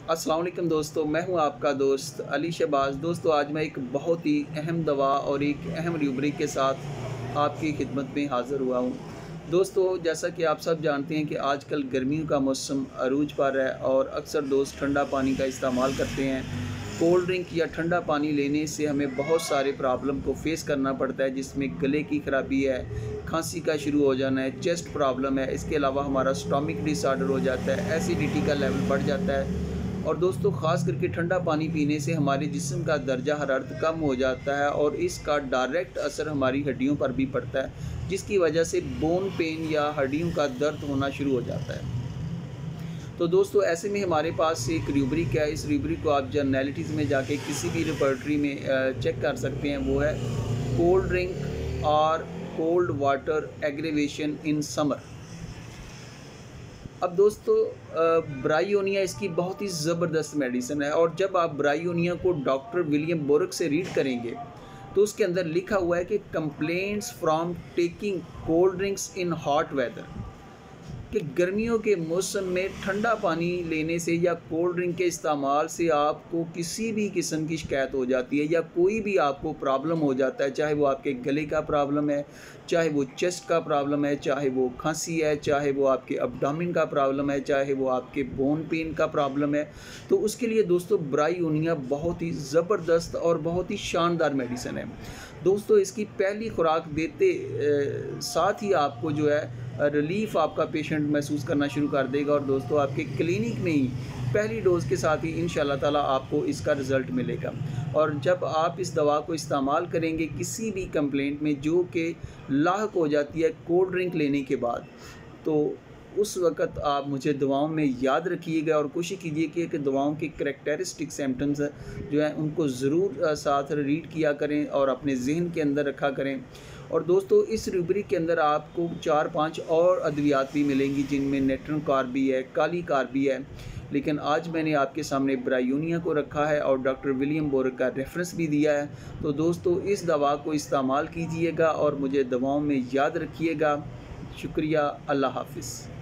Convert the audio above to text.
अस्सलाम वालेकुम दोस्तों, मैं हूं आपका दोस्त अली शहबाज। दोस्तों, आज मैं एक बहुत ही अहम दवा और एक अहम रूब्रिक के साथ आपकी खिदमत में हाज़िर हुआ हूं। दोस्तों, जैसा कि आप सब जानते हैं कि आजकल गर्मियों का मौसम अरूज पर है और अक्सर दोस्त ठंडा पानी का इस्तेमाल करते हैं। कोल्ड ड्रिंक या ठंडा पानी लेने से हमें बहुत सारे प्रॉब्लम को फ़ेस करना पड़ता है, जिसमें गले की ख़राबी है, खांसी का शुरू हो जाना है, चेस्ट प्रॉब्लम है। इसके अलावा हमारा स्टोमिक डिसऑर्डर हो जाता है, एसिडिटी का लेवल बढ़ जाता है। और दोस्तों, ख़ास करके ठंडा पानी पीने से हमारे जिस्म का दर्जा हरारत कम हो जाता है और इसका डायरेक्ट असर हमारी हड्डियों पर भी पड़ता है, जिसकी वजह से बोन पेन या हड्डियों का दर्द होना शुरू हो जाता है। तो दोस्तों, ऐसे में हमारे पास एक रूब्रिक है। इस रूब्रिक को आप जर्नैलिटीज़ में जाके किसी भी रिपोर्टरी में चेक कर सकते हैं। वो है कोल्ड ड्रिंक और cold water aggravation in summer. अब दोस्तों, ब्रायोनिया इसकी बहुत ही ज़बरदस्त मेडिसिन है और जब आप ब्रायोनिया को डॉक्टर विलियम बोरक से रीड करेंगे तो उसके अंदर लिखा हुआ है कि complaints from taking cold drinks in hot weather, कि गर्मियों के मौसम में ठंडा पानी लेने से या कोल्ड ड्रिंक के इस्तेमाल से आपको किसी भी किस्म की शिकायत हो जाती है या कोई भी आपको प्रॉब्लम हो जाता है, चाहे वो आपके गले का प्रॉब्लम है, चाहे वो चेस्ट का प्रॉब्लम है, चाहे वो खांसी है, चाहे वो आपके अब्डोमेन का प्रॉब्लम है, चाहे वो आपके बोन पेन का प्रॉब्लम है। तो उसके लिए दोस्तों ब्रायोनिया बहुत ही ज़बरदस्त और बहुत ही शानदार मेडिसिन है। दोस्तों, इसकी पहली खुराक देते साथ ही आपको जो है रिलीफ़ आपका पेशेंट महसूस करना शुरू कर देगा और दोस्तों, आपके क्लिनिक में ही पहली डोज़ के साथ ही इंशाल्लाह ताला आपको इसका रिज़ल्ट मिलेगा। और जब आप इस दवा को इस्तेमाल करेंगे किसी भी कंप्लेंट में जो कि लाहक हो जाती है कोल्ड ड्रिंक लेने के बाद, तो उस वक़्त आप मुझे दुआओं में याद रखिएगा और कोशिश कीजिए कि दवाओं की करैक्टरिस्टिक सिम्पटम्स जो हैं उनको ज़रूर साथ रीड किया करें और अपने ज़हन के अंदर रखा करें। और दोस्तों, इस रूब्रिक के अंदर आपको 4-5 और अद्वियात भी मिलेंगी, जिनमें नेट्रन कार्ब भी है, काली कार्ब भी है। लेकिन आज मैंने आपके सामने ब्रायोनिया को रखा है और डॉक्टर विलियम बोरक का रेफरेंस भी दिया है। तो दोस्तों, इस दवा को इस्तेमाल कीजिएगा और मुझे दवाओं में याद रखिएगा। शुक्रिया। अल्लाह हाफ़िज़।